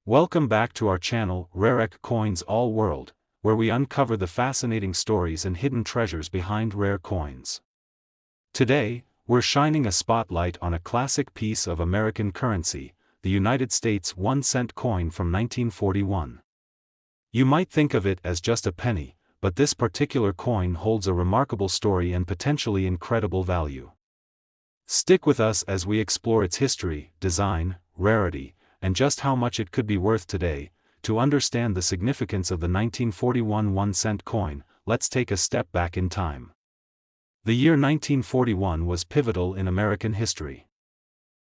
Welcome back to our channel, Rarec Coins All World, where we uncover the fascinating stories and hidden treasures behind rare coins. Today, we're shining a spotlight on a classic piece of American currency, the United States 1-cent coin from 1941. You might think of it as just a penny, but this particular coin holds a remarkable story and potentially incredible value. Stick with us as we explore its history, design, rarity, and just how much it could be worth today. To understand the significance of the 1941 1-cent coin, let's take a step back in time. The year 1941 was pivotal in American history.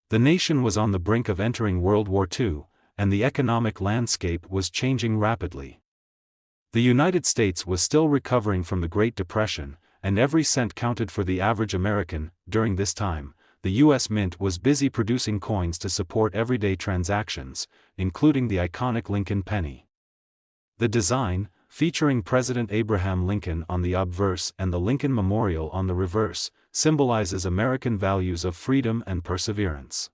The nation was on the brink of entering World War II, and the economic landscape was changing rapidly. The United States was still recovering from the Great Depression, and every cent counted for the average American. During this time, the U.S. Mint was busy producing coins to support everyday transactions, including the iconic Lincoln penny. The design, featuring President Abraham Lincoln on the obverse and the Lincoln Memorial on the reverse, symbolizes American values of freedom and perseverance.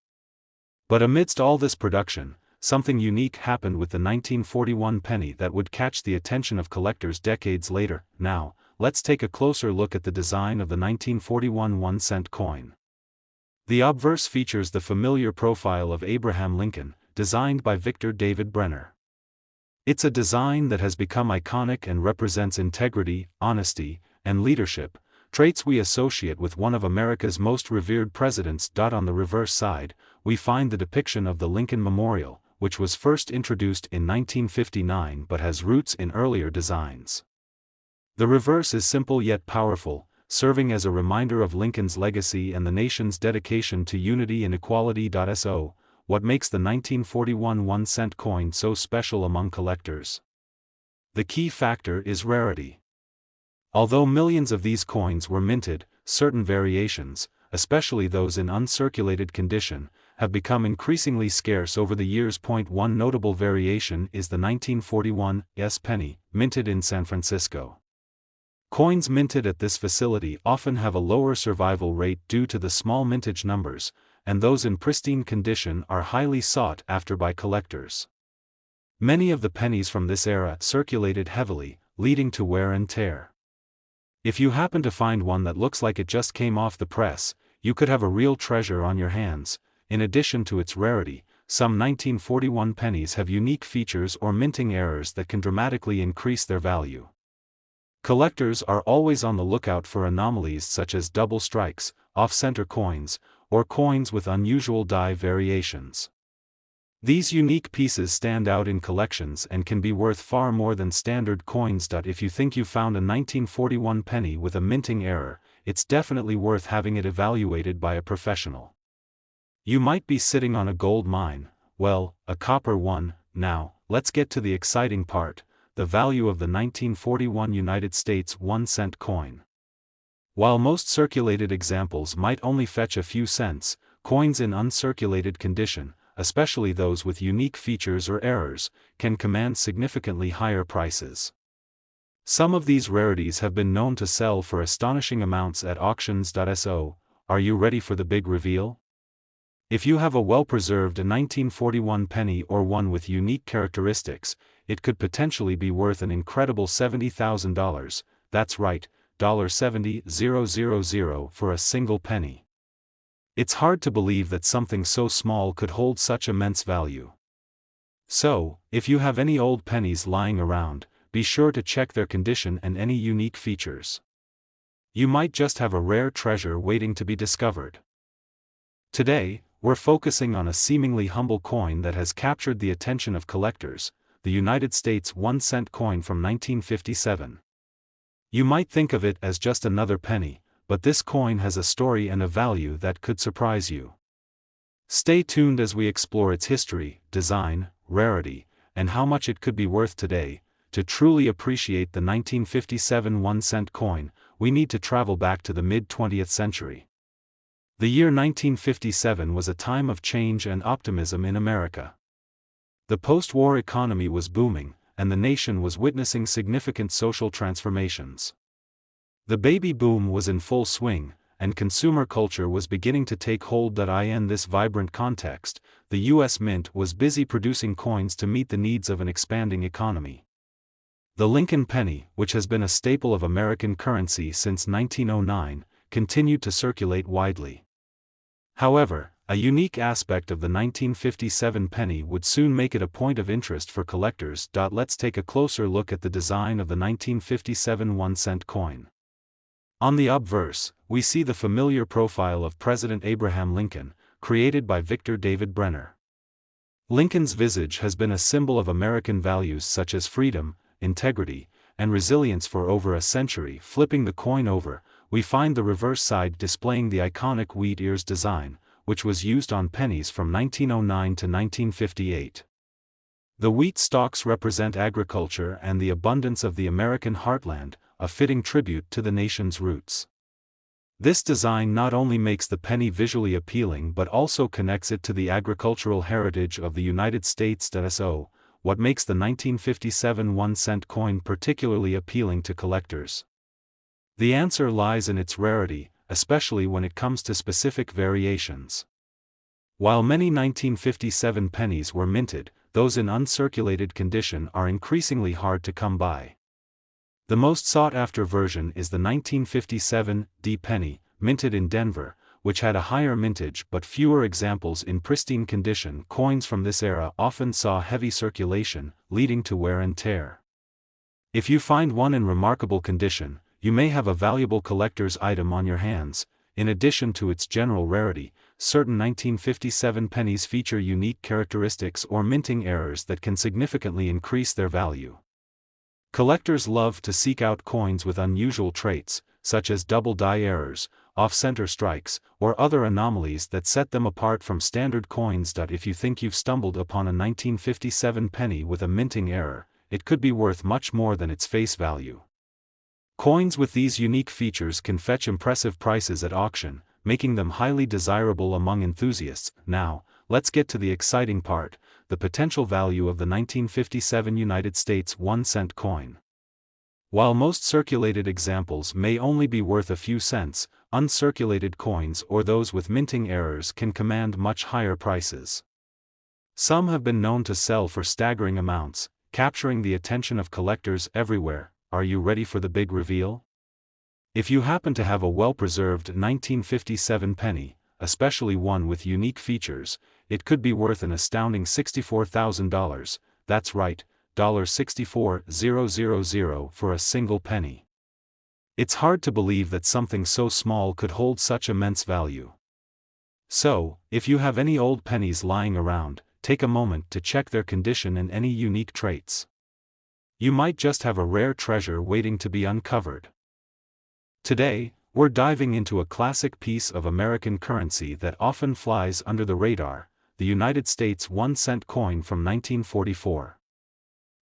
But amidst all this production, something unique happened with the 1941 penny that would catch the attention of collectors decades later. Now, let's take a closer look at the design of the 1941 1-cent coin. The obverse features the familiar profile of Abraham Lincoln, designed by Victor David Brenner. It's a design that has become iconic and represents integrity, honesty, and leadership, traits we associate with one of America's most revered presidents. On the reverse side, we find the depiction of the Lincoln Memorial, which was first introduced in 1959 but has roots in earlier designs. The reverse is simple yet powerful, serving as a reminder of Lincoln's legacy and the nation's dedication to unity and equality. What makes the 1941 1-cent coin so special among collectors? The key factor is rarity. Although millions of these coins were minted, certain variations, especially those in uncirculated condition, have become increasingly scarce over the years. One notable variation is the 1941 S penny, minted in San Francisco. Coins minted at this facility often have a lower survival rate due to the small mintage numbers, and those in pristine condition are highly sought after by collectors. Many of the pennies from this era circulated heavily, leading to wear and tear. If you happen to find one that looks like it just came off the press, you could have a real treasure on your hands. In addition to its rarity, some 1941 pennies have unique features or minting errors that can dramatically increase their value. Collectors are always on the lookout for anomalies such as double strikes, off-center coins, or coins with unusual die variations. These unique pieces stand out in collections and can be worth far more than standard coins. If you think you found a 1941 penny with a minting error, it's definitely worth having it evaluated by a professional. You might be sitting on a gold mine, well, a copper one. Now, let's get to the exciting part: the value of the 1941 United States 1-cent coin. While most circulated examples might only fetch a few cents, coins in uncirculated condition, especially those with unique features or errors, can command significantly higher prices. Some of these rarities have been known to sell for astonishing amounts at auctions. Are you ready for the big reveal? If you have a well-preserved 1941 penny or one with unique characteristics, it could potentially be worth an incredible $70,000, that's right, $70,000 for a single penny. It's hard to believe that something so small could hold such immense value. So, if you have any old pennies lying around, be sure to check their condition and any unique features. You might just have a rare treasure waiting to be discovered. Today, we're focusing on a seemingly humble coin that has captured the attention of collectors, the United States 1-cent coin from 1957. You might think of it as just another penny, but this coin has a story and a value that could surprise you. Stay tuned as we explore its history, design, rarity, and how much it could be worth today. To truly appreciate the 1957 1-cent coin, we need to travel back to the mid-20th century. The year 1957 was a time of change and optimism in America. The post-war economy was booming, and the nation was witnessing significant social transformations. The baby boom was in full swing, and consumer culture was beginning to take hold. In this vibrant context, the U.S. Mint was busy producing coins to meet the needs of an expanding economy. The Lincoln penny, which has been a staple of American currency since 1909, continued to circulate widely. However, a unique aspect of the 1957 penny would soon make it a point of interest for collectors. Let's take a closer look at the design of the 1957 1-cent coin. On the obverse, we see the familiar profile of President Abraham Lincoln, created by Victor David Brenner. Lincoln's visage has been a symbol of American values such as freedom, integrity, and resilience for over a century. Flipping the coin over, we find the reverse side displaying the iconic wheat ears design, which was used on pennies from 1909 to 1958. The wheat stalks represent agriculture and the abundance of the American heartland, a fitting tribute to the nation's roots. This design not only makes the penny visually appealing but also connects it to the agricultural heritage of the United States. So, what makes the 1957 1-cent coin particularly appealing to collectors? The answer lies in its rarity, especially when it comes to specific variations. While many 1957 pennies were minted, those in uncirculated condition are increasingly hard to come by. The most sought-after version is the 1957 D penny, minted in Denver, which had a higher mintage but fewer examples in pristine condition. Coins from this era often saw heavy circulation, leading to wear and tear. If you find one in remarkable condition, you may have a valuable collector's item on your hands. In addition to its general rarity, certain 1957 pennies feature unique characteristics or minting errors that can significantly increase their value. Collectors love to seek out coins with unusual traits, such as double die errors, off-center strikes, or other anomalies that set them apart from standard coins. If you think you've stumbled upon a 1957 penny with a minting error, it could be worth much more than its face value. Coins with these unique features can fetch impressive prices at auction, making them highly desirable among enthusiasts. Now, let's get to the exciting part, the potential value of the 1957 United States 1-cent coin. While most circulated examples may only be worth a few cents, uncirculated coins or those with minting errors can command much higher prices. Some have been known to sell for staggering amounts, capturing the attention of collectors everywhere. Are you ready for the big reveal? If you happen to have a well-preserved 1957 penny, especially one with unique features, it could be worth an astounding $64,000, that's right, $64,000 for a single penny. It's hard to believe that something so small could hold such immense value. So, if you have any old pennies lying around, take a moment to check their condition and any unique traits. You might just have a rare treasure waiting to be uncovered. Today, we're diving into a classic piece of American currency that often flies under the radar, the United States 1-cent coin from 1944.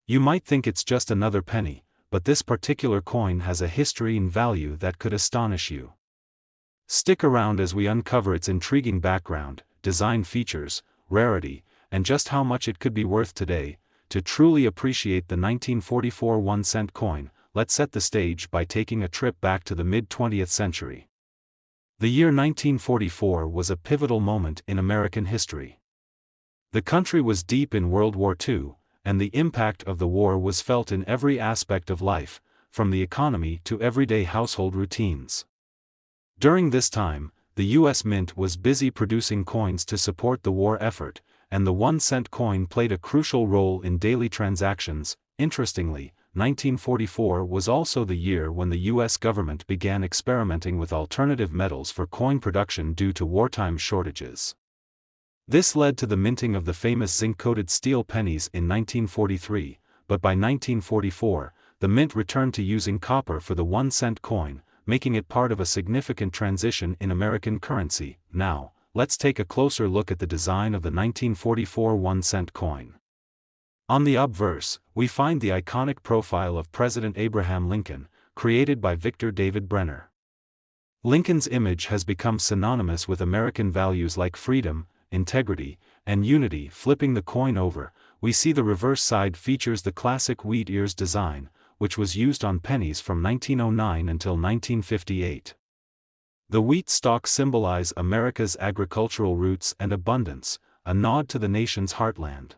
You might think it's just another penny, but this particular coin has a history and value that could astonish you. Stick around as we uncover its intriguing background, design features, rarity, and just how much it could be worth today. To truly appreciate the 1944 1-cent coin, let's set the stage by taking a trip back to the mid-20th century. The year 1944 was a pivotal moment in American history. The country was deep in World War II, and the impact of the war was felt in every aspect of life, from the economy to everyday household routines. During this time, the U.S. Mint was busy producing coins to support the war effort, and the 1-cent coin played a crucial role in daily transactions. Interestingly, 1944 was also the year when the U.S. government began experimenting with alternative metals for coin production due to wartime shortages. This led to the minting of the famous zinc-coated steel pennies in 1943, but by 1944, the mint returned to using copper for the 1-cent coin, making it part of a significant transition in American currency. Now, let's take a closer look at the design of the 1944 1-cent coin. On the obverse, we find the iconic profile of President Abraham Lincoln, created by Victor David Brenner. Lincoln's image has become synonymous with American values like freedom, integrity, and unity. Flipping the coin over, we see the reverse side features the classic wheat ears design, which was used on pennies from 1909 until 1958. The wheat stalks symbolize America's agricultural roots and abundance, a nod to the nation's heartland.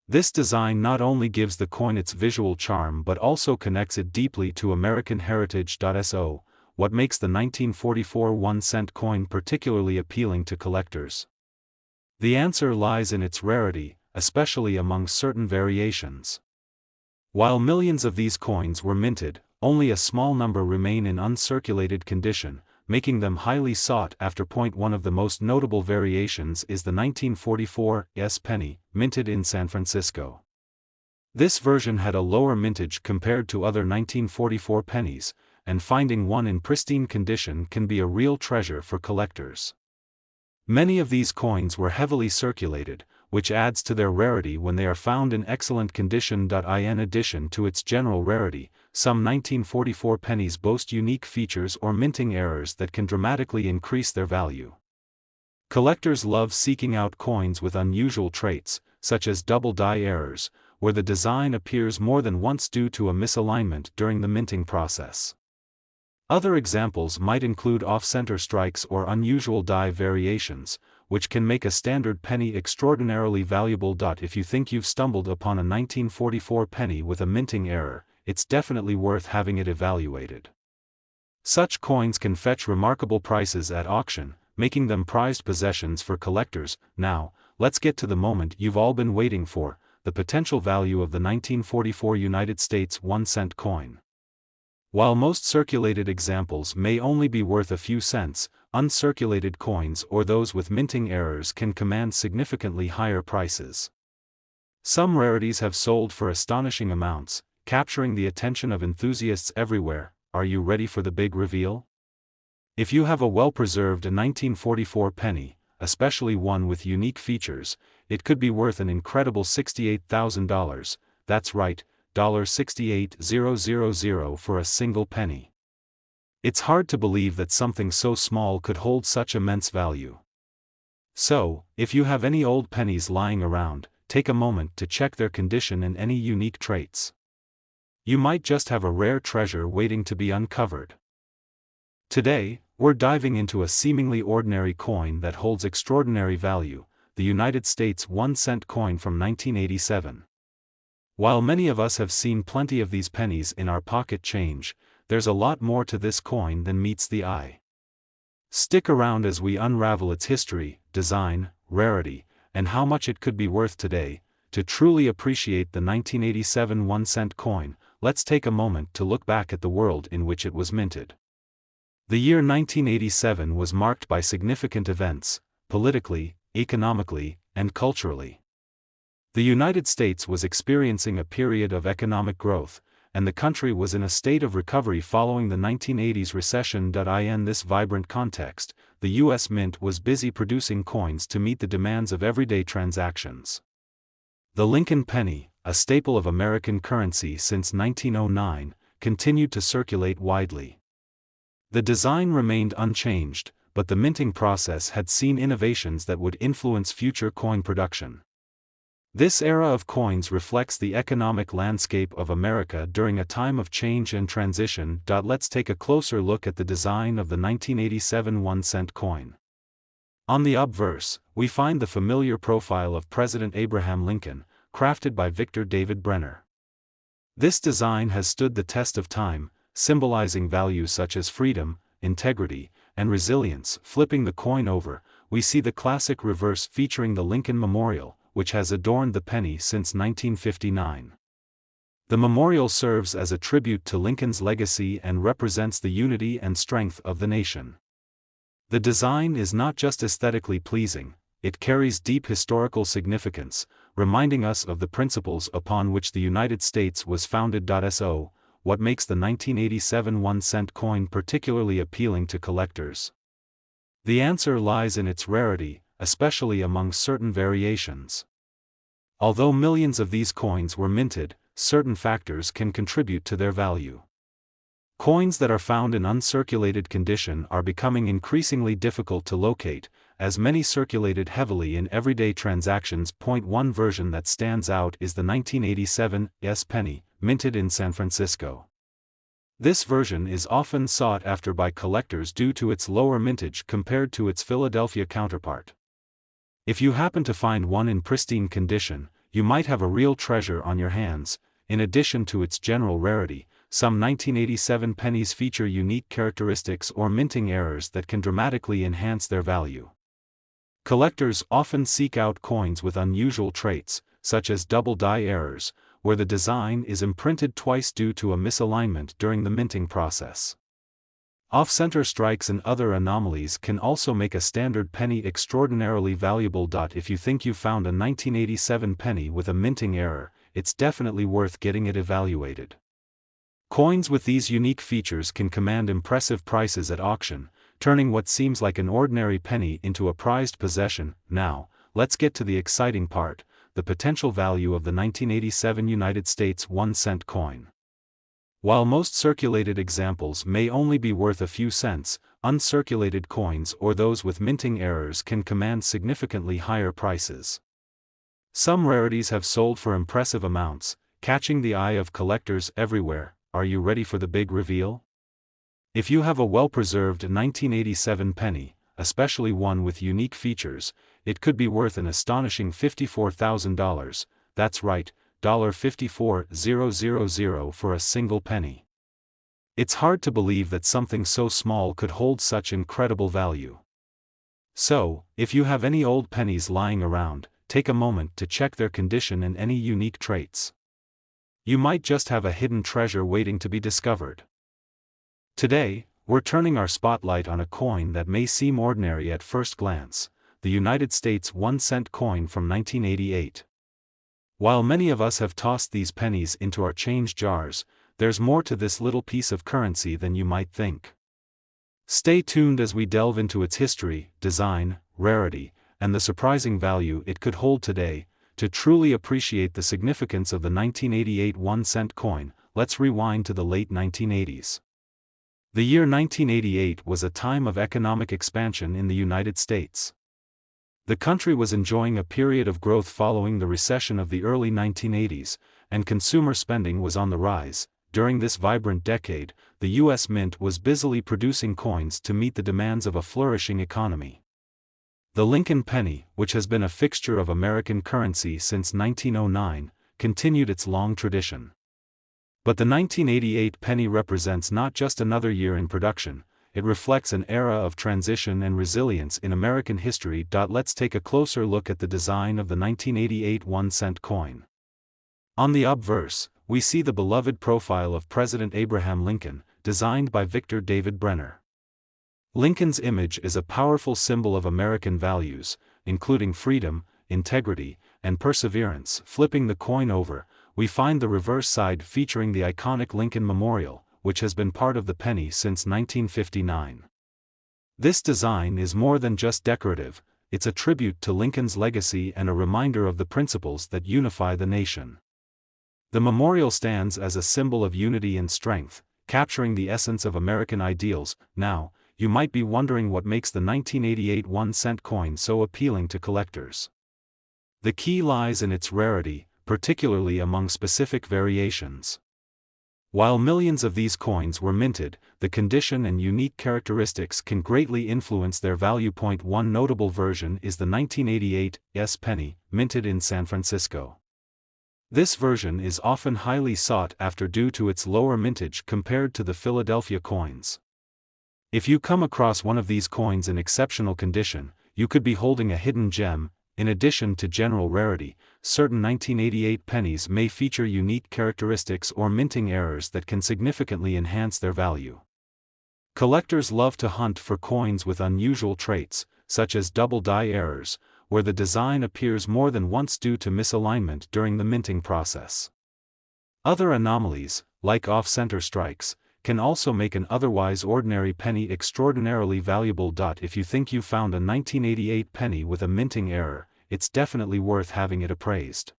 This design not only gives the coin its visual charm but also connects it deeply to American heritage. So, what makes the 1944 1-cent coin particularly appealing to collectors? The answer lies in its rarity, especially among certain variations. While millions of these coins were minted, only a small number remain in uncirculated condition, making them highly sought after. One of the most notable variations is the 1944 penny, minted in San Francisco. This version had a lower mintage compared to other 1944 pennies, and finding one in pristine condition can be a real treasure for collectors. Many of these coins were heavily circulated, which adds to their rarity when they are found in excellent condition. In addition to its general rarity, some 1944 pennies boast unique features or minting errors that can dramatically increase their value. Collectors love seeking out coins with unusual traits, such as double die errors, where the design appears more than once due to a misalignment during the minting process. Other examples might include off-center strikes or unusual die variations, which can make a standard penny extraordinarily valuable. If you think you've stumbled upon a 1944 penny with a minting error, it's definitely worth having it evaluated. Such coins can fetch remarkable prices at auction, making them prized possessions for collectors. Now, let's get to the moment you've all been waiting for, the potential value of the 1944 United States 1-cent coin. While most circulated examples may only be worth a few cents, uncirculated coins or those with minting errors can command significantly higher prices. Some rarities have sold for astonishing amounts, capturing the attention of enthusiasts everywhere. Are you ready for the big reveal? If you have a well-preserved 1944 penny, especially one with unique features, it could be worth an incredible $68,000, that's right, $68,000 for a single penny. It's hard to believe that something so small could hold such immense value. So, if you have any old pennies lying around, take a moment to check their condition and any unique traits. You might just have a rare treasure waiting to be uncovered. Today, we're diving into a seemingly ordinary coin that holds extraordinary value, the United States 1-cent coin from 1987. While many of us have seen plenty of these pennies in our pocket change, there's a lot more to this coin than meets the eye. Stick around as we unravel its history, design, rarity, and how much it could be worth today. To truly appreciate the 1987 1-cent coin, let's take a moment to look back at the world in which it was minted. The year 1987 was marked by significant events, politically, economically, and culturally. The United States was experiencing a period of economic growth, and the country was in a state of recovery following the 1980s recession. In this vibrant context, the U.S. Mint was busy producing coins to meet the demands of everyday transactions. The Lincoln penny, a staple of American currency since 1909, continued to circulate widely. The design remained unchanged, but the minting process had seen innovations that would influence future coin production. This era of coins reflects the economic landscape of America during a time of change and transition. Let's take a closer look at the design of the 1987 1-cent coin. On the obverse, we find the familiar profile of President Abraham Lincoln, crafted by Victor David Brenner. This design has stood the test of time, symbolizing values such as freedom, integrity, and resilience. Flipping the coin over, we see the classic reverse featuring the Lincoln Memorial, which has adorned the penny since 1959. The memorial serves as a tribute to Lincoln's legacy and represents the unity and strength of the nation. The design is not just aesthetically pleasing, it carries deep historical significance, reminding us of the principles upon which the United States was founded. So, what makes the 1987 1-cent coin particularly appealing to collectors? The answer lies in its rarity, especially among certain variations. Although millions of these coins were minted, certain factors can contribute to their value. Coins that are found in uncirculated condition are becoming increasingly difficult to locate, as many circulated heavily in everyday transactions. One version that stands out is the 1987 penny, minted in San Francisco. This version is often sought after by collectors due to its lower mintage compared to its Philadelphia counterpart. If you happen to find one in pristine condition, you might have a real treasure on your hands. In addition to its general rarity, some 1987 pennies feature unique characteristics or minting errors that can dramatically enhance their value. Collectors often seek out coins with unusual traits, such as double die errors, where the design is imprinted twice due to a misalignment during the minting process. Off-center strikes and other anomalies can also make a standard penny extraordinarily valuable. If you think you found a 1987 penny with a minting error, it's definitely worth getting it evaluated. Coins with these unique features can command impressive prices at auction, turning what seems like an ordinary penny into a prized possession. Now, let's get to the exciting part, the potential value of the 1987 United States 1-cent coin. While most circulated examples may only be worth a few cents, uncirculated coins or those with minting errors can command significantly higher prices. Some rarities have sold for impressive amounts, catching the eye of collectors everywhere. Are you ready for the big reveal? If you have a well-preserved 1987 penny, especially one with unique features, it could be worth an astonishing $54,000, that's right, $54,000 for a single penny. It's hard to believe that something so small could hold such incredible value. So, if you have any old pennies lying around, take a moment to check their condition and any unique traits. You might just have a hidden treasure waiting to be discovered. Today, we're turning our spotlight on a coin that may seem ordinary at first glance, the United States 1-cent coin from 1988. While many of us have tossed these pennies into our change jars, there's more to this little piece of currency than you might think. Stay tuned as we delve into its history, design, rarity, and the surprising value it could hold today. To truly appreciate the significance of the 1988 1-cent coin, let's rewind to the late 1980s. The year 1988 was a time of economic expansion in the United States. The country was enjoying a period of growth following the recession of the early 1980s, and consumer spending was on the rise. During this vibrant decade, the U.S. Mint was busily producing coins to meet the demands of a flourishing economy. The Lincoln penny, which has been a fixture of American currency since 1909, continued its long tradition. But the 1988 penny represents not just another year in production, it reflects an era of transition and resilience in American history. Let's take a closer look at the design of the 1988 1-cent coin. On the obverse, we see the beloved profile of President Abraham Lincoln, designed by Victor David Brenner. Lincoln's image is a powerful symbol of American values, including freedom, integrity, and perseverance. Flipping the coin over, we find the reverse side featuring the iconic Lincoln Memorial, which has been part of the penny since 1959. This design is more than just decorative, it's a tribute to Lincoln's legacy and a reminder of the principles that unify the nation. The memorial stands as a symbol of unity and strength, capturing the essence of American ideals. Now, you might be wondering what makes the 1988 1-cent coin so appealing to collectors. The key lies in its rarity, particularly among specific variations. While millions of these coins were minted, the condition and unique characteristics can greatly influence their value. One notable version is the 1988 S penny, minted in San Francisco. This version is often highly sought after due to its lower mintage compared to the Philadelphia coins. If you come across one of these coins in exceptional condition, you could be holding a hidden gem. In addition to general rarity, certain 1988 pennies may feature unique characteristics or minting errors that can significantly enhance their value. Collectors love to hunt for coins with unusual traits, such as double die errors, where the design appears more than once due to misalignment during the minting process. Other anomalies, like off-center strikes, can also make an otherwise ordinary penny extraordinarily valuable. If you think you found a 1988 penny with a minting error, it's definitely worth having it appraised.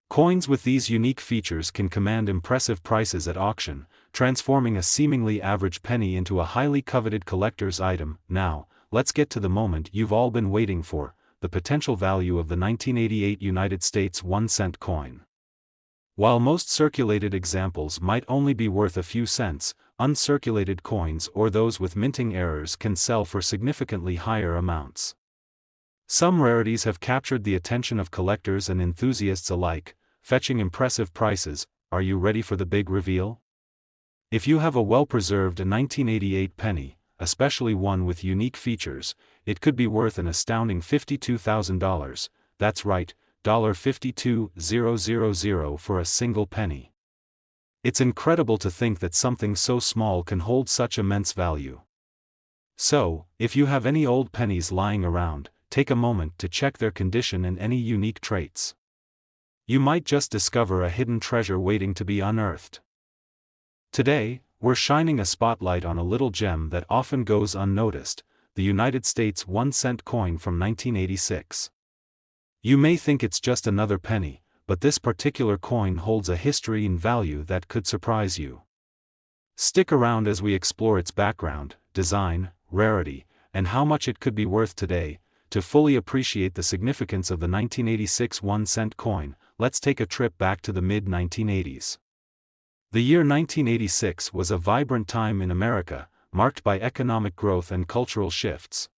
Coins with these unique features can command impressive prices at auction, transforming a seemingly average penny into a highly coveted collector's item. Now, let's get to the moment you've all been waiting for, the potential value of the 1988 United States 1-cent coin. While most circulated examples might only be worth a few cents, uncirculated coins or those with minting errors can sell for significantly higher amounts. Some rarities have captured the attention of collectors and enthusiasts alike, fetching impressive prices. Are you ready for the big reveal? If you have a well-preserved 1988 penny, especially one with unique features, it could be worth an astounding $52,000. That's right, $52,000 for a single penny. It's incredible to think that something so small can hold such immense value. So, if you have any old pennies lying around, take a moment to check their condition and any unique traits. You might just discover a hidden treasure waiting to be unearthed. Today, we're shining a spotlight on a little gem that often goes unnoticed, the United States 1-cent coin from 1986. You may think it's just another penny, but this particular coin holds a history and value that could surprise you. Stick around as we explore its background, design, rarity, and how much it could be worth today. To fully appreciate the significance of the 1986 1-cent coin, let's take a trip back to the mid-1980s. The year 1986 was a vibrant time in America, marked by economic growth and cultural shifts.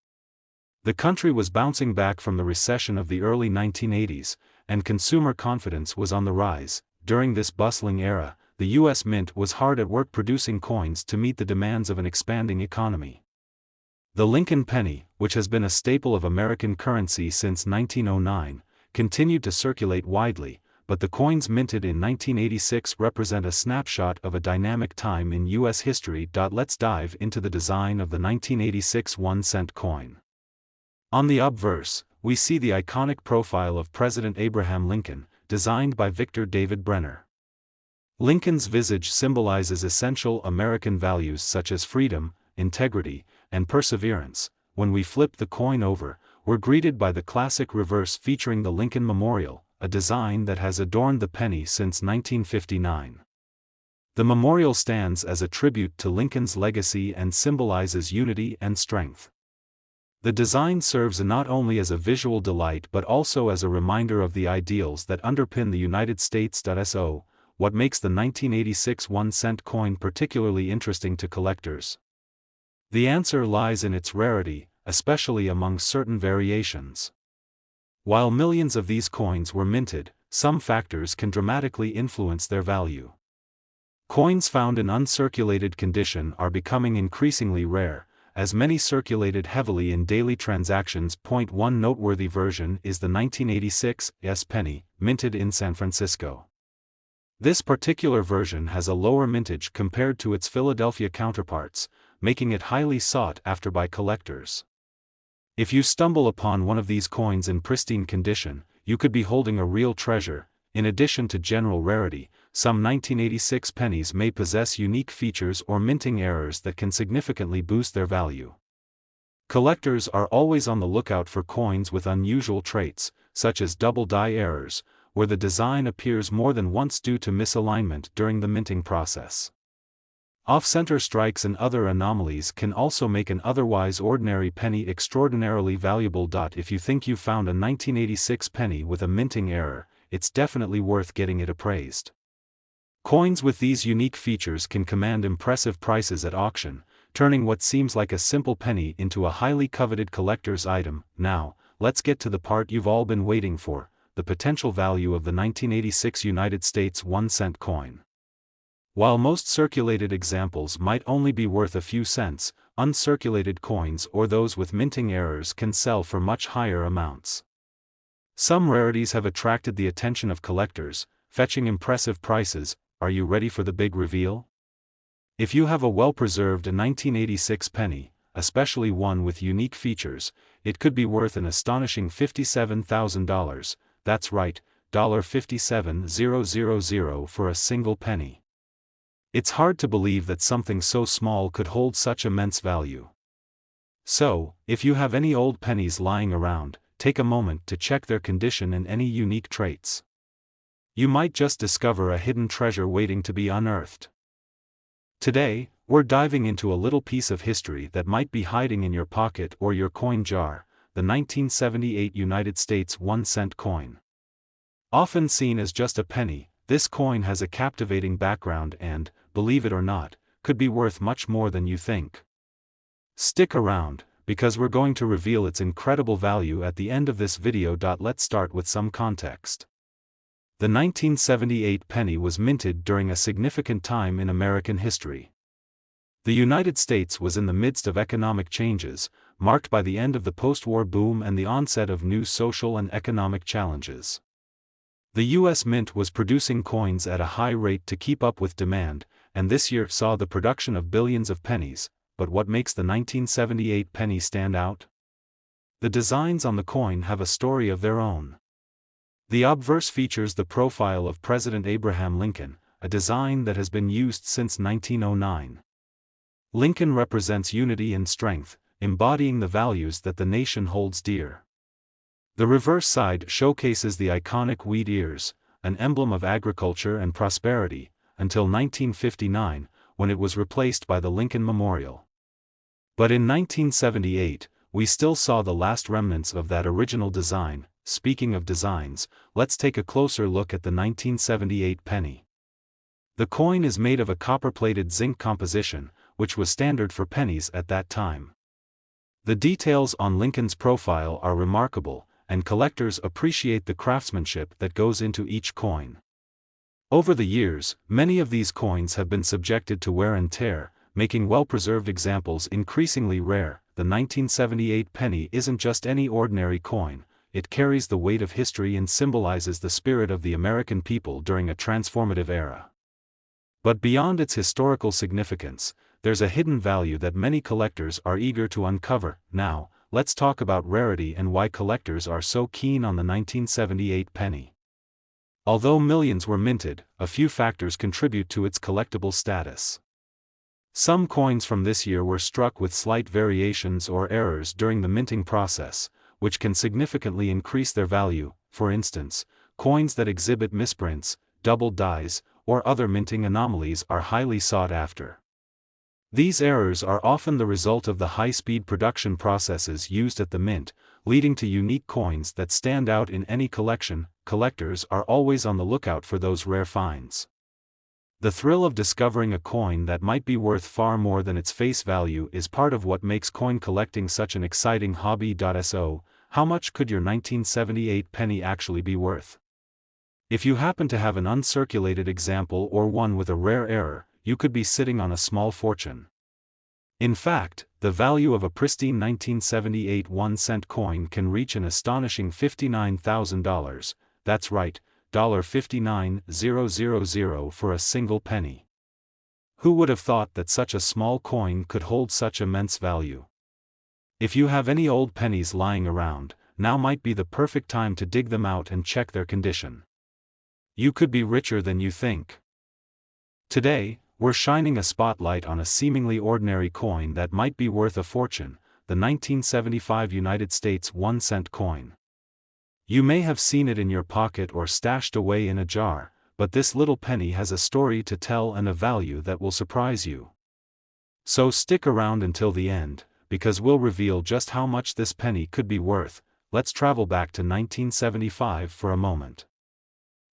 The country was bouncing back from the recession of the early 1980s, and consumer confidence was on the rise. During this bustling era, the U.S. Mint was hard at work producing coins to meet the demands of an expanding economy. The Lincoln penny, which has been a staple of American currency since 1909, continued to circulate widely, but the coins minted in 1986 represent a snapshot of a dynamic time in U.S. history. Let's dive into the design of the 1986 1-cent coin. On the obverse, we see the iconic profile of President Abraham Lincoln, designed by Victor David Brenner. Lincoln's visage symbolizes essential American values such as freedom, integrity, and perseverance. When we flip the coin over, we're greeted by the classic reverse featuring the Lincoln Memorial, a design that has adorned the penny since 1959. The memorial stands as a tribute to Lincoln's legacy and symbolizes unity and strength. The design serves not only as a visual delight but also as a reminder of the ideals that underpin the United States. So, what makes the 1986 1-cent coin particularly interesting to collectors? The answer lies in its rarity, especially among certain variations. While millions of these coins were minted, some factors can dramatically influence their value. Coins found in uncirculated condition are becoming increasingly rare, as many circulated heavily in daily transactions. One noteworthy version is the 1986 penny, minted in San Francisco. This particular version has a lower mintage compared to its Philadelphia counterparts, making it highly sought after by collectors. If you stumble upon one of these coins in pristine condition, you could be holding a real treasure. In addition to general rarity, some 1986 pennies may possess unique features or minting errors that can significantly boost their value. Collectors are always on the lookout for coins with unusual traits, such as double die errors, where the design appears more than once due to misalignment during the minting process. Off-center strikes and other anomalies can also make an otherwise ordinary penny extraordinarily valuable. If you think you found a 1986 penny with a minting error, it's definitely worth getting it appraised. Coins with these unique features can command impressive prices at auction, turning what seems like a simple penny into a highly coveted collector's item. Now, let's get to the part you've all been waiting for, the potential value of the 1986 United States 1-cent coin. While most circulated examples might only be worth a few cents, uncirculated coins or those with minting errors can sell for much higher amounts. Some rarities have attracted the attention of collectors, fetching impressive prices. Are you ready for the big reveal? If you have a well-preserved 1986 penny, especially one with unique features, it could be worth an astonishing $57,000. That's right, $57,000 for a single penny. It's hard to believe that something so small could hold such immense value. So, if you have any old pennies lying around, take a moment to check their condition and any unique traits. You might just discover a hidden treasure waiting to be unearthed. Today, we're diving into a little piece of history that might be hiding in your pocket or your coin jar, the 1978 United States 1-cent coin. Often seen as just a penny, this coin has a captivating background and, believe it or not, could be worth much more than you think. Stick around, because we're going to reveal its incredible value at the end of this video. Let's start with some context. The 1978 penny was minted during a significant time in American history. The United States was in the midst of economic changes, marked by the end of the post-war boom and the onset of new social and economic challenges. The U.S. Mint was producing coins at a high rate to keep up with demand, and this year saw the production of billions of pennies. But what makes the 1978 penny stand out? The designs on the coin have a story of their own. The obverse features the profile of President Abraham Lincoln, a design that has been used since 1909. Lincoln represents unity and strength, embodying the values that the nation holds dear. The reverse side showcases the iconic wheat ears, an emblem of agriculture and prosperity, until 1959, when it was replaced by the Lincoln Memorial. But in 1978, we still saw the last remnants of that original design. Speaking of designs, let's take a closer look at the 1978 penny. The coin is made of a copper-plated zinc composition, which was standard for pennies at that time. The details on Lincoln's profile are remarkable, and collectors appreciate the craftsmanship that goes into each coin. Over the years, many of these coins have been subjected to wear and tear, making well-preserved examples increasingly rare. The 1978 penny isn't just any ordinary coin, it carries the weight of history and symbolizes the spirit of the American people during a transformative era. But beyond its historical significance, there's a hidden value that many collectors are eager to uncover. Now, let's talk about rarity and why collectors are so keen on the 1978 penny. Although millions were minted, a few factors contribute to its collectible status. Some coins from this year were struck with slight variations or errors during the minting process, which can significantly increase their value. For instance, coins that exhibit misprints, double dies, or other minting anomalies are highly sought after. These errors are often the result of the high-speed production processes used at the mint, leading to unique coins that stand out in any collection. Collectors are always on the lookout for those rare finds. The thrill of discovering a coin that might be worth far more than its face value is part of what makes coin collecting such an exciting hobby. So, how much could your 1978 penny actually be worth? If you happen to have an uncirculated example or one with a rare error, you could be sitting on a small fortune. In fact, the value of a pristine 1978 1-cent coin can reach an astonishing $59,000, that's right, $59,000 for a single penny. Who would have thought that such a small coin could hold such immense value? If you have any old pennies lying around, now might be the perfect time to dig them out and check their condition. You could be richer than you think. Today, we're shining a spotlight on a seemingly ordinary coin that might be worth a fortune, the 1975 United States 1-cent coin. You may have seen it in your pocket or stashed away in a jar, but this little penny has a story to tell and a value that will surprise you. So stick around until the end, because we'll reveal just how much this penny could be worth. Let's travel back to 1975 for a moment.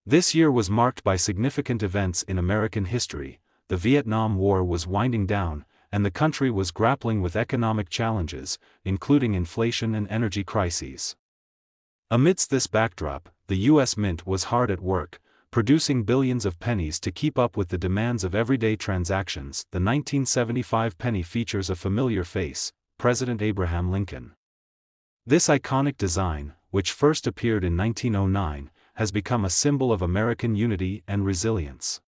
This year was marked by significant events in American history. The Vietnam War was winding down, and the country was grappling with economic challenges, including inflation and energy crises. Amidst this backdrop, the U.S. Mint was hard at work, producing billions of pennies to keep up with the demands of everyday transactions. The 1975 penny features a familiar face, President Abraham Lincoln. This iconic design, which first appeared in 1909, has become a symbol of American unity and resilience.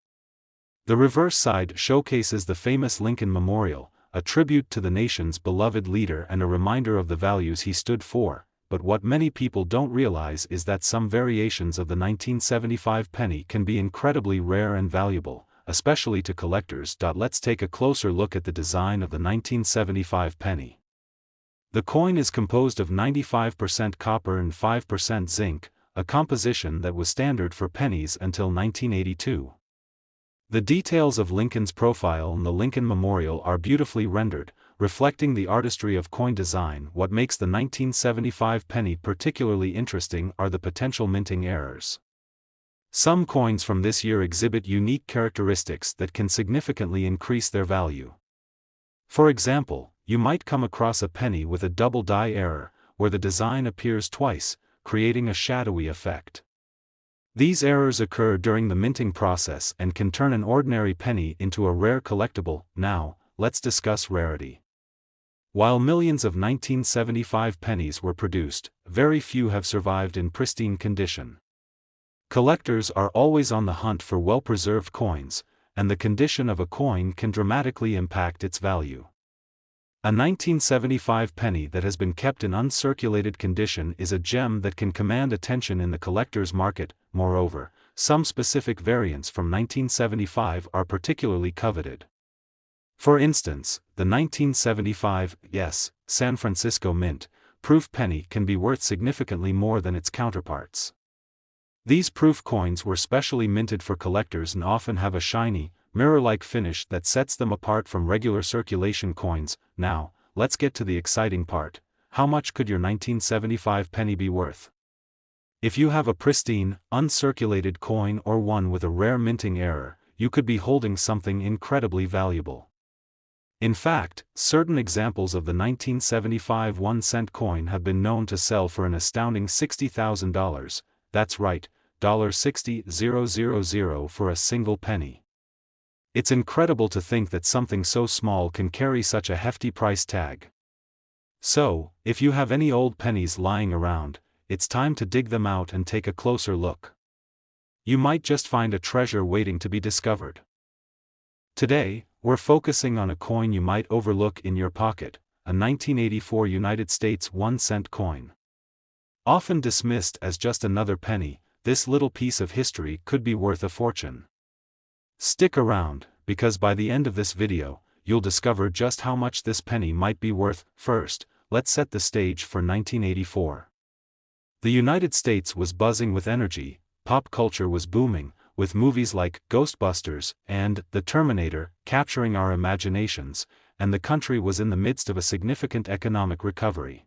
The reverse side showcases the famous Lincoln Memorial, a tribute to the nation's beloved leader and a reminder of the values he stood for. But what many people don't realize is that some variations of the 1975 penny can be incredibly rare and valuable, especially to collectors. Let's take a closer look at the design of the 1975 penny. The coin is composed of 95% copper and 5% zinc, a composition that was standard for pennies until 1982. The details of Lincoln's profile and the Lincoln Memorial are beautifully rendered, reflecting the artistry of coin design. What makes the 1975 penny particularly interesting are the potential minting errors. Some coins from this year exhibit unique characteristics that can significantly increase their value. For example, you might come across a penny with a double die error, where the design appears twice, creating a shadowy effect. These errors occur during the minting process and can turn an ordinary penny into a rare collectible. Now, let's discuss rarity. While millions of 1975 pennies were produced, very few have survived in pristine condition. Collectors are always on the hunt for well-preserved coins, and the condition of a coin can dramatically impact its value. A 1975 penny that has been kept in uncirculated condition is a gem that can command attention in the collector's market. Moreover, some specific variants from 1975 are particularly coveted. For instance, the 1975, San Francisco Mint, proof penny can be worth significantly more than its counterparts. These proof coins were specially minted for collectors and often have a shiny, mirror-like finish that sets them apart from regular circulation coins. Now, let's get to the exciting part. How much could your 1975 penny be worth? If you have a pristine, uncirculated coin or one with a rare minting error, you could be holding something incredibly valuable. In fact, certain examples of the 1975 1-cent coin have been known to sell for an astounding $60,000, that's right, $60,000 for a single penny. It's incredible to think that something so small can carry such a hefty price tag. So, if you have any old pennies lying around, it's time to dig them out and take a closer look. You might just find a treasure waiting to be discovered. Today, we're focusing on a coin you might overlook in your pocket, a 1984 United States 1-cent coin. Often dismissed as just another penny, this little piece of history could be worth a fortune. Stick around, because by the end of this video, you'll discover just how much this penny might be worth. First, let's set the stage for 1984. The United States was buzzing with energy, pop culture was booming, with movies like Ghostbusters and The Terminator capturing our imaginations, and the country was in the midst of a significant economic recovery.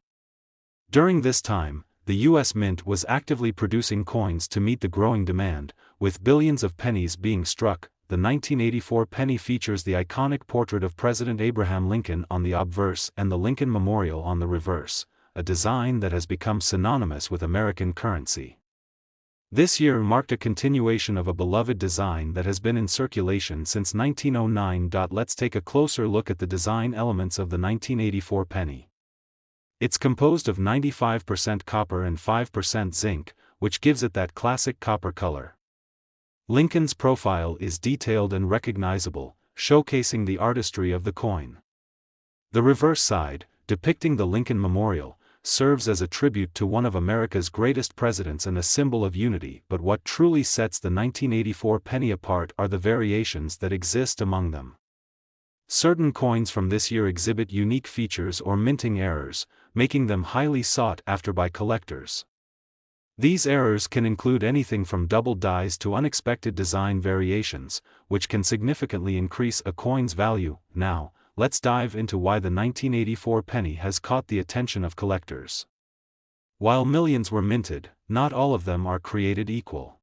During this time, the U.S. Mint was actively producing coins to meet the growing demand, with billions of pennies being struck. The 1984 penny features the iconic portrait of President Abraham Lincoln on the obverse and the Lincoln Memorial on the reverse, a design that has become synonymous with American currency. This year marked a continuation of a beloved design that has been in circulation since 1909. Let's take a closer look at the design elements of the 1984 penny. It's composed of 95% copper and 5% zinc, which gives it that classic copper color. Lincoln's profile is detailed and recognizable, showcasing the artistry of the coin. The reverse side, depicting the Lincoln Memorial, serves as a tribute to one of America's greatest presidents and a symbol of unity. But what truly sets the 1984 penny apart are the variations that exist among them. Certain coins from this year exhibit unique features or minting errors, making them highly sought after by collectors. These errors can include anything from double dies to unexpected design variations, which can significantly increase a coin's value. Now, let's dive into why the 1984 penny has caught the attention of collectors. While millions were minted, not all of them are created equal.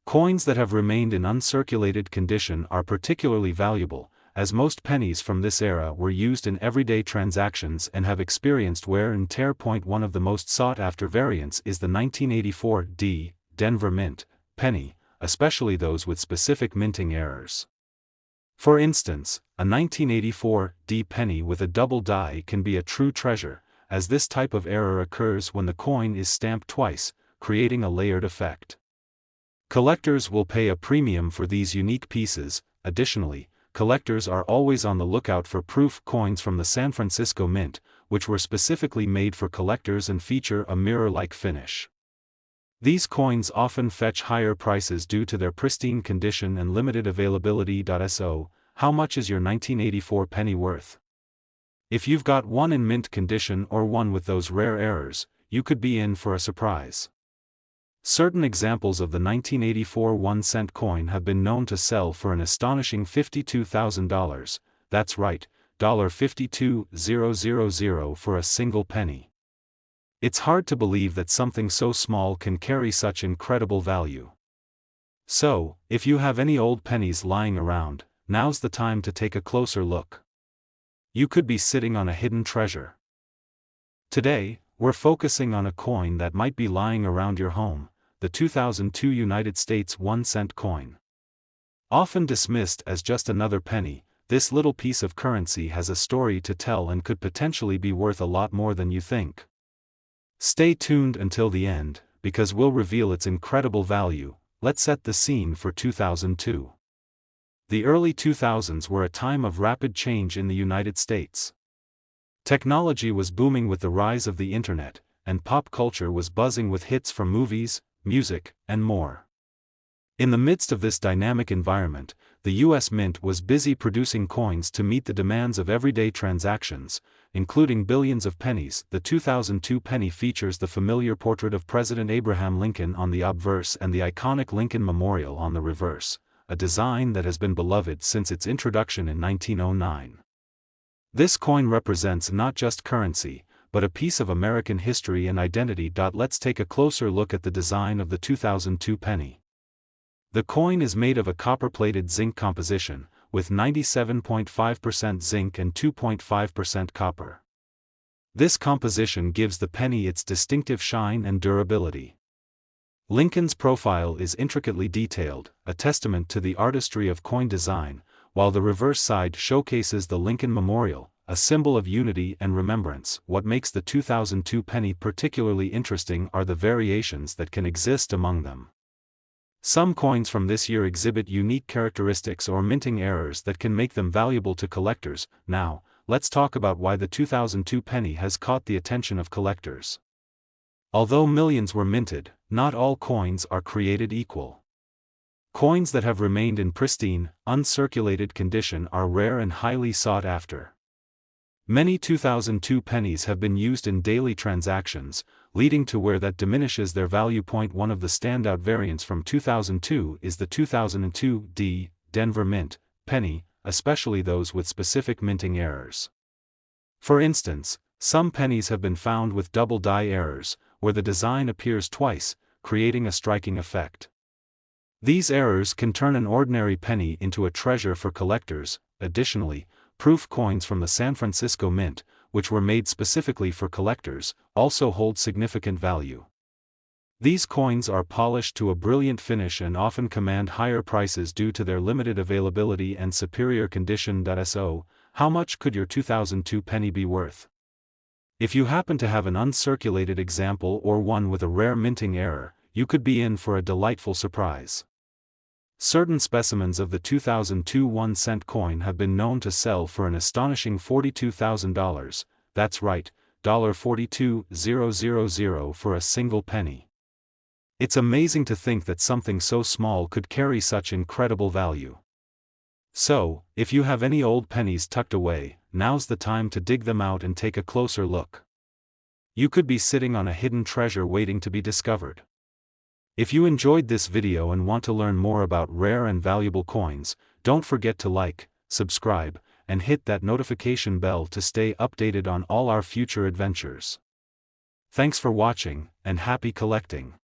Coins that have remained in uncirculated condition are particularly valuable, as most pennies from this era were used in everyday transactions and have experienced wear and tear. One of the most sought-after variants is the 1984 Denver Mint penny, especially those with specific minting errors. For instance, a 1984 penny with a double die can be a true treasure, as this type of error occurs when the coin is stamped twice, creating a layered effect. Collectors will pay a premium for these unique pieces. Additionally, collectors are always on the lookout for proof coins from the San Francisco Mint, which were specifically made for collectors and feature a mirror-like finish. These coins often fetch higher prices due to their pristine condition and limited availability. So, how much is your 1984 penny worth? If you've got one in mint condition or one with those rare errors, you could be in for a surprise. Certain examples of the 1984 1-cent coin have been known to sell for an astonishing $52,000, that's right, $52,000 for a single penny. It's hard to believe that something so small can carry such incredible value. So, if you have any old pennies lying around, now's the time to take a closer look. You could be sitting on a hidden treasure. Today, we're focusing on a coin that might be lying around your home, the 2002 United States 1-cent coin. Often dismissed as just another penny, this little piece of currency has a story to tell and could potentially be worth a lot more than you think. Stay tuned until the end, because we'll reveal its incredible value. Let's set the scene for 2002. The early 2000s were a time of rapid change in the United States. Technology was booming with the rise of the internet, and pop culture was buzzing with hits from movies, music, and more. In the midst of this dynamic environment, the U.S. Mint was busy producing coins to meet the demands of everyday transactions, including billions of pennies. The 2002 penny features the familiar portrait of President Abraham Lincoln on the obverse and the iconic Lincoln Memorial on the reverse, a design that has been beloved since its introduction in 1909. This coin represents not just currency, but a piece of American history and identity. Let's take a closer look at the design of the 2002 penny. The coin is made of a copper-plated zinc composition, with 97.5% zinc and 2.5% copper. This composition gives the penny its distinctive shine and durability. Lincoln's profile is intricately detailed, a testament to the artistry of coin design, while the reverse side showcases the Lincoln Memorial, a symbol of unity and remembrance. What makes the 2002 penny particularly interesting are the variations that can exist among them. Some coins from this year exhibit unique characteristics or minting errors that can make them valuable to collectors. Now, let's talk about why the 2002 penny has caught the attention of collectors. Although millions were minted, not all coins are created equal. Coins that have remained in pristine, uncirculated condition are rare and highly sought after. Many 2002 pennies have been used in daily transactions, leading to where that diminishes their value. One of the standout variants from 2002 is the 2002 Denver Mint penny, especially those with specific minting errors. For instance, some pennies have been found with double die errors, where the design appears twice, creating a striking effect. These errors can turn an ordinary penny into a treasure for collectors. Additionally, proof coins from the San Francisco Mint, which were made specifically for collectors, also hold significant value. These coins are polished to a brilliant finish and often command higher prices due to their limited availability and superior condition. So, how much could your 2002 penny be worth? If you happen to have an uncirculated example or one with a rare minting error, you could be in for a delightful surprise. Certain specimens of the 2002 1-cent coin have been known to sell for an astonishing $42,000, that's right, $42,000 for a single penny. It's amazing to think that something so small could carry such incredible value. So, if you have any old pennies tucked away, now's the time to dig them out and take a closer look. You could be sitting on a hidden treasure waiting to be discovered. If you enjoyed this video and want to learn more about rare and valuable coins, don't forget to like, subscribe, and hit that notification bell to stay updated on all our future adventures. Thanks for watching, and happy collecting!